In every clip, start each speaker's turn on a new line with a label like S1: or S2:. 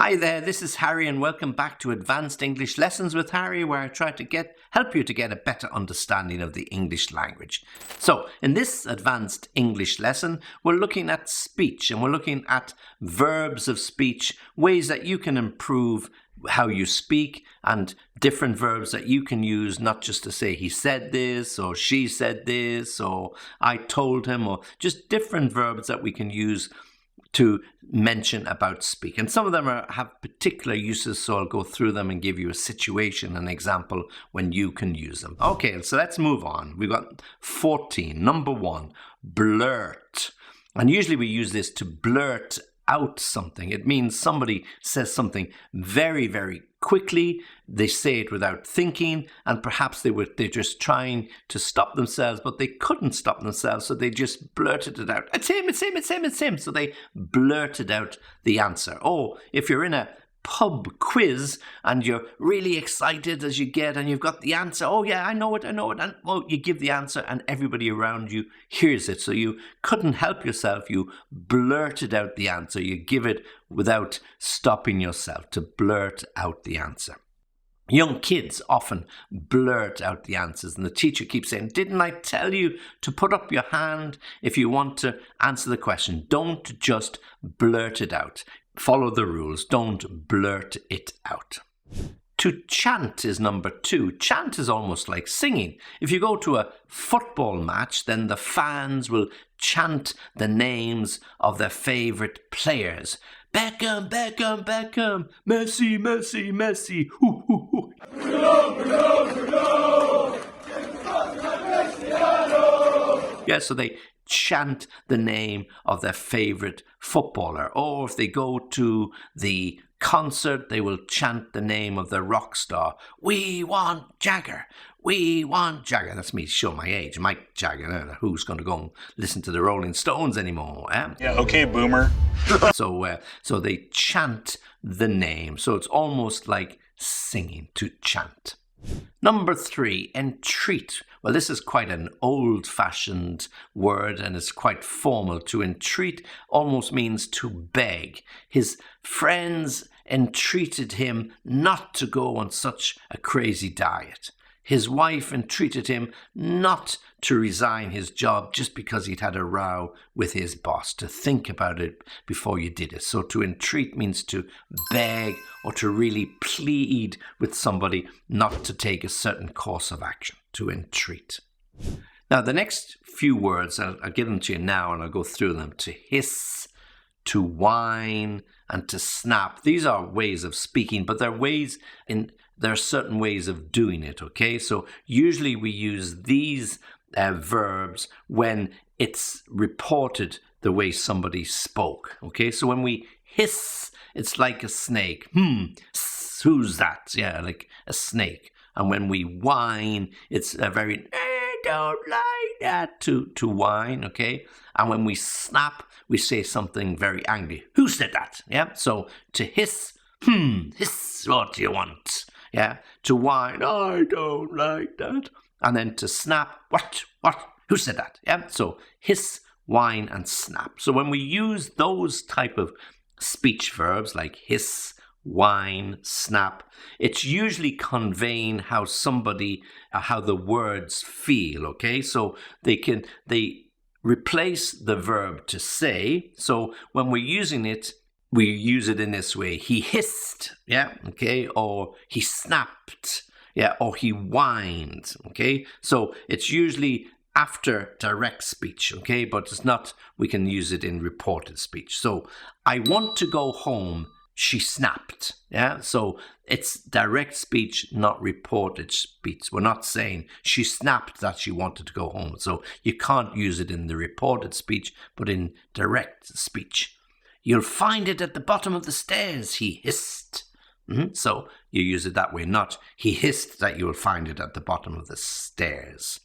S1: Hi there, this is Harry and welcome back to Advanced English Lessons with Harry, where I try to help you to get a better understanding of the English language. So, in this advanced English lesson, we're looking at speech and we're looking at verbs of speech, ways that you can improve how you speak and different verbs that you can use, not just to say he said this or she said this or I told him, or just different verbs that we can use to mention about speak. And some of them have particular uses, so I'll go through them and give you a situation, an example when you can use them. Okay, so let's move on. We've got 14. Number 1, blurt. And usually we use this to blurt out something. It means somebody says something very, very quickly. They say it without thinking, and perhaps they're just trying to stop themselves, but they couldn't stop themselves, so they just blurted it out. It's him, it's him, it's him, it's him. So they blurted out the answer. Or if you're in a pub quiz and you're really excited as you get and you've got the answer, oh yeah, I know it, and well, you give the answer and everybody around you hears it, so you couldn't help yourself, you blurted out the answer. You give it without stopping yourself, to blurt out the answer. Young kids often blurt out the answers, and the teacher keeps saying, didn't I tell you to put up your hand if you want to answer the question? Don't just blurt it out. Follow the rules. Don't blurt it out. To chant is number 2. Chant is almost like singing. If you go to a football match, then the fans will chant the names of their favourite players. Beckham, Beckham, Beckham, Messi, Messi, Messi. Hoo, hoo, hoo. Yeah, so they chant the name of their favourite footballer. Or if they go to the concert, they will chant the name of the rock star. We want Jagger. We want Jagger. That's me showing my age. Mike Jagger. Who's going to go and listen to the Rolling Stones anymore?
S2: Yeah, okay, boomer.
S1: So they chant the name. So it's almost like singing, to chant. Number 3, entreat. Well, this is quite an old-fashioned word and it's quite formal. To entreat almost means to beg. His friends entreated him not to go on such a crazy diet. His wife entreated him not to resign his job just because he'd had a row with his boss, to think about it before you did it. So to entreat means to beg or to really plead with somebody not to take a certain course of action, to entreat. Now, the next few words, I'll give them to you now and I'll go through them. To hiss, to whine, and to snap. These are ways of speaking, but there are certain ways of doing it, okay? So usually we use these verbs when it's reported the way somebody spoke, okay? So when we hiss, it's like a snake. Who's that? Yeah, like a snake. And when we whine, it's a very, I don't like that, to whine, okay? And when we snap, we say something very angry. Who said that? Yeah, so to hiss, hiss, what do you want? Yeah, to whine, I don't like that. And then to snap, what, who said that? Yeah, so hiss, whine, and snap. So when we use those type of speech verbs like hiss, whine, snap, it's usually conveying how the words feel, okay? So they replace the verb to say. So when we're using it, we use it in this way. He hissed, yeah, okay, or he snapped, yeah, or he whined, okay? So it's usually after direct speech, okay, but it's not, we can use it in reported speech. So, I want to go home, she snapped, yeah? So it's direct speech, not reported speech. We're not saying she snapped that she wanted to go home. So you can't use it in the reported speech, but in direct speech. You'll find it at the bottom of the stairs, he hissed. So you use it that way, not he hissed that you will find it at the bottom of the stairs.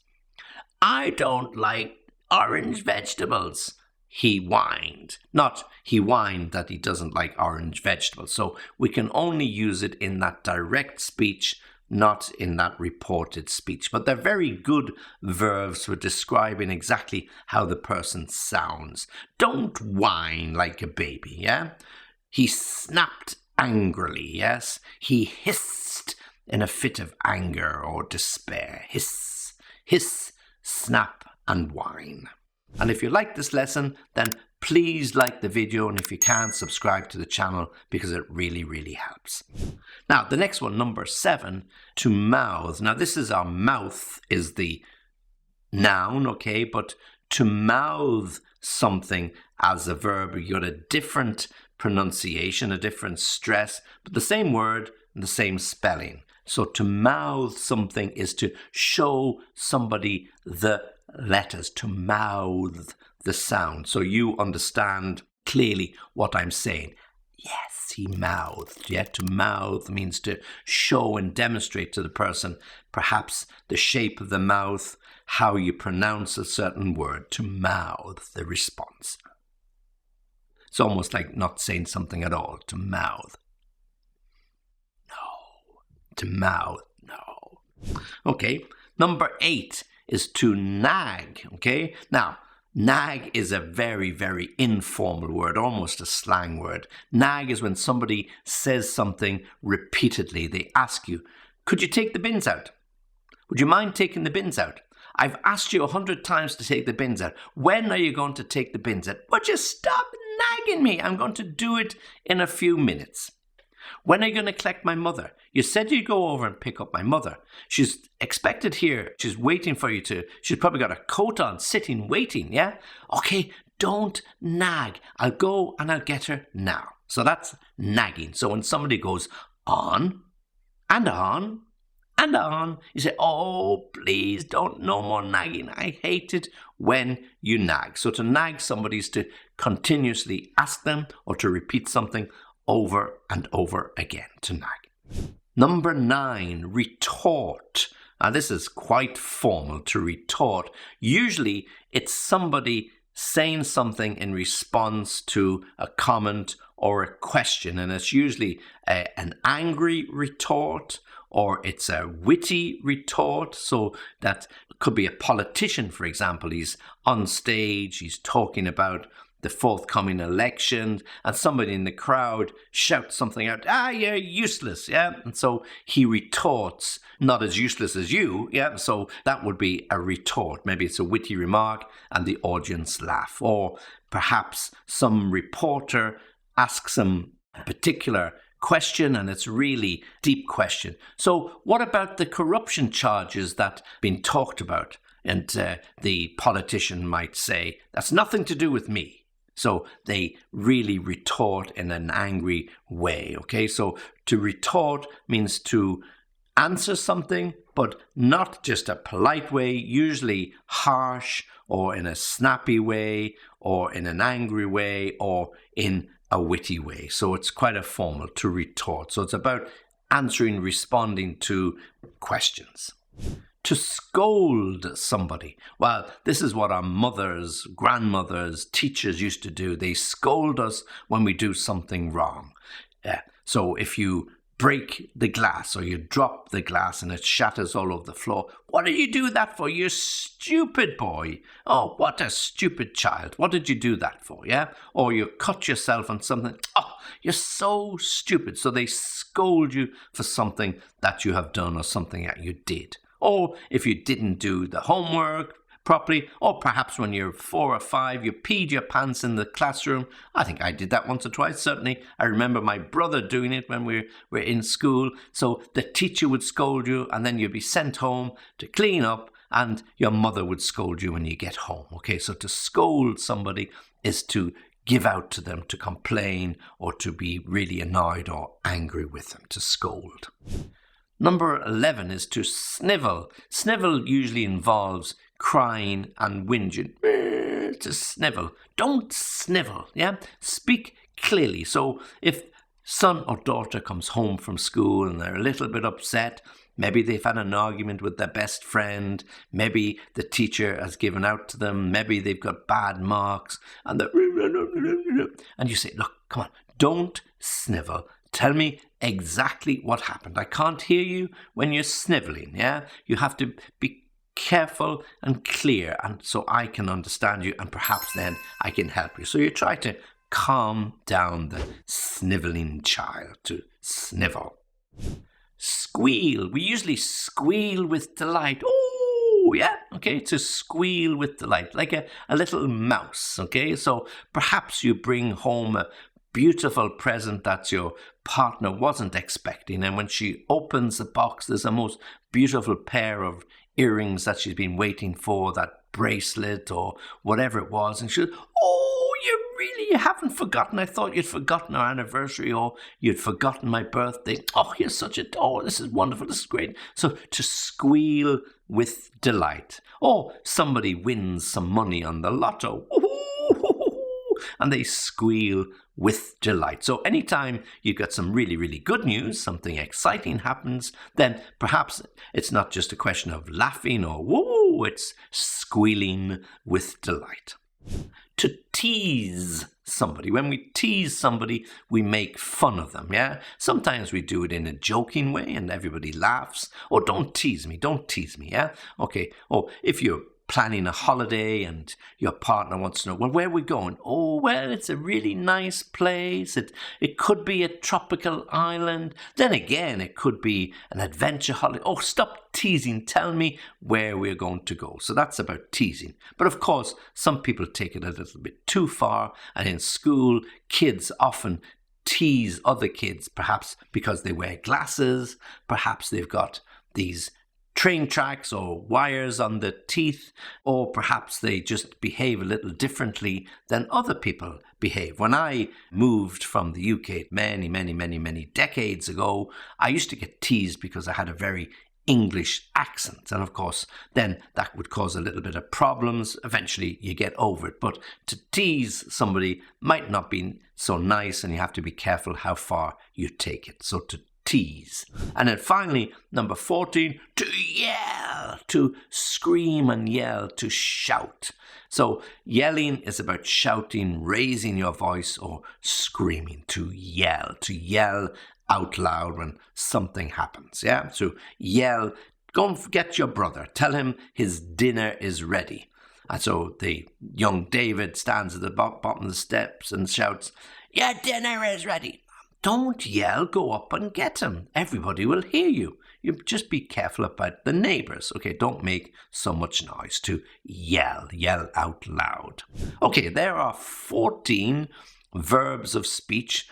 S1: I don't like orange vegetables, he whined. Not he whined that he doesn't like orange vegetables. So we can only use it in that direct speech, not in that reported speech. But they're very good verbs for describing exactly how the person sounds. Don't whine like a baby, yeah? He snapped angrily, yes? He hissed in a fit of anger or despair. Hiss, hiss, snap, and whine. And if you like this lesson, then please like the video, and if you can, subscribe to the channel because it really, really helps. Now, the next one, number 7, to mouth. Now, this is our mouth is the noun, okay? But to mouth something as a verb, you got a different pronunciation, a different stress, but the same word and the same spelling. So to mouth something is to show somebody the letters, to mouth the sound. So you understand clearly what I'm saying. Yes, he mouthed. Yeah, to mouth means to show and demonstrate to the person perhaps the shape of the mouth, how you pronounce a certain word, to mouth the response. It's almost like not saying something at all, to mouth. No. To mouth, no. Okay, number 8 is to nag, okay? Now, nag is a very, very informal word, almost a slang word. Nag is when somebody says something repeatedly. They ask you, could you take the bins out? Would you mind taking the bins out? I've asked you 100 times to take the bins out. When are you going to take the bins out? Would you stop nagging me? I'm going to do it in a few minutes. When are you going to collect my mother? You said you'd go over and pick up my mother. She's expected here. She's waiting for you to. She's probably got a coat on, sitting, waiting, yeah? Okay, don't nag. I'll go and I'll get her now. So that's nagging. So when somebody goes on and on and on, you say, oh, please don't, no more nagging. I hate it when you nag. So to nag somebody is to continuously ask them or to repeat something over and over again, to nag. Number 9, retort. Now this is quite formal, to retort. Usually it's somebody saying something in response to a comment or a question, and it's usually an angry retort or it's a witty retort. So that could be a politician, for example. He's on stage, he's talking about the forthcoming election, and somebody in the crowd shouts something out, you're useless, yeah? And so he retorts, not as useless as you, yeah? So that would be a retort. Maybe it's a witty remark and the audience laugh. Or perhaps some reporter asks him a particular question and it's really deep question. So what about the corruption charges that have been talked about? And the politician might say, that's nothing to do with me. So they really retort in an angry way, okay? So to retort means to answer something, but not just a polite way, usually harsh or in a snappy way or in an angry way or in a witty way. So it's quite a formal, to retort. So it's about answering, responding to questions. To scold somebody. Well, this is what our mothers, grandmothers, teachers used to do. They scold us when we do something wrong. So if you break the glass or you drop the glass and it shatters all over the floor, what did you do that for? You stupid boy. Oh, what a stupid child. What did you do that for, yeah? Or you cut yourself on something. Oh, you're so stupid. So they scold you for something that you have done or something that you did. Or if you didn't do the homework properly, or perhaps when you're 4 or 5, you peed your pants in the classroom. I think I did that once or twice. Certainly, I remember my brother doing it when we were in school. So the teacher would scold you, and then you'd be sent home to clean up, and your mother would scold you when you get home. Okay, so to scold somebody is to give out to them, to complain, or to be really annoyed or angry with them, to scold. Number 11 is to snivel. Snivel usually involves crying and whinging. To snivel. Don't snivel, yeah? Speak clearly. So if son or daughter comes home from school and they're a little bit upset, maybe they've had an argument with their best friend, maybe the teacher has given out to them, maybe they've got bad marks, and you say, look, come on, don't snivel. Tell me exactly what happened. I can't hear you when you're sniveling, yeah? You have to be careful and clear, and so I can understand you, and perhaps then I can help you. So you try to calm down the sniveling child, to snivel. Squeal. We usually squeal with delight. Oh, yeah, okay, to squeal with delight, like a little mouse, okay? So perhaps you bring home a beautiful present that your partner wasn't expecting, and when she opens the box, there's a most beautiful pair of earrings that she's been waiting for, that bracelet or whatever it was, and she goes, oh, you haven't forgotten. I thought you'd forgotten our anniversary, or you'd forgotten my birthday. Oh, you're this is wonderful, this is great. So to squeal with delight. Or somebody wins some money on the lotto, and they squeal with delight. So anytime you get some really, really good news, something exciting happens, then perhaps it's not just a question of laughing or woo, it's squealing with delight. To tease somebody. When we tease somebody, we make fun of them, yeah? Sometimes we do it in a joking way and everybody laughs. Oh, don't tease me, yeah? Okay, oh, if you're planning a holiday and your partner wants to know, well, where are we going? Oh, well, it's a really nice place. It could be a tropical island. Then again, it could be an adventure holiday. Oh, stop teasing. Tell me where we're going to go. So that's about teasing. But of course, some people take it a little bit too far. And in school, kids often tease other kids, perhaps because they wear glasses. Perhaps they've got these train tracks or wires on the teeth, or perhaps they just behave a little differently than other people behave. When I moved from the UK many decades ago, I used to get teased because I had a very English accent. And of course, then that would cause a little bit of problems. Eventually, you get over it. But to tease somebody might not be so nice, and you have to be careful how far you take it. So to tease. And then finally, number 14, to yell, to scream and yell, to shout. So yelling is about shouting, raising your voice, or screaming. To yell out loud when something happens. Yeah, so yell, go and get your brother, tell him his dinner is ready. And so the young David stands at the bottom of the steps and shouts, your dinner is ready. Don't yell, go up and get him. Everybody will hear you. You just be careful about the neighbors. Okay, don't make so much noise. To yell out loud. Okay, there are 14 verbs of speech,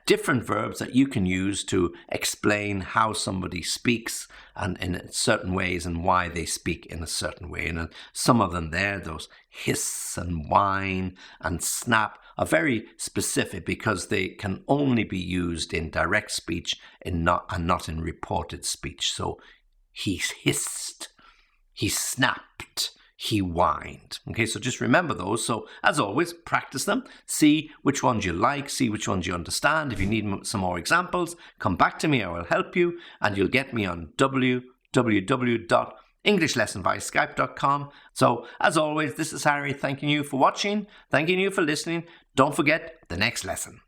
S1: different verbs that you can use to explain how somebody speaks and in certain ways and why they speak in a certain way. And some of them there, those hiss and whine and snap, are very specific because they can only be used in direct speech and not in reported speech. So he hissed, he snapped, he whined. Okay, so just remember those. So as always, practice them. See which ones you like, see which ones you understand. If you need some more examples, come back to me, I will help you, and you'll get me on www.englishlessonbyskype.com. So as always, this is Harry thanking you for watching, thanking you for listening. Don't forget the next lesson.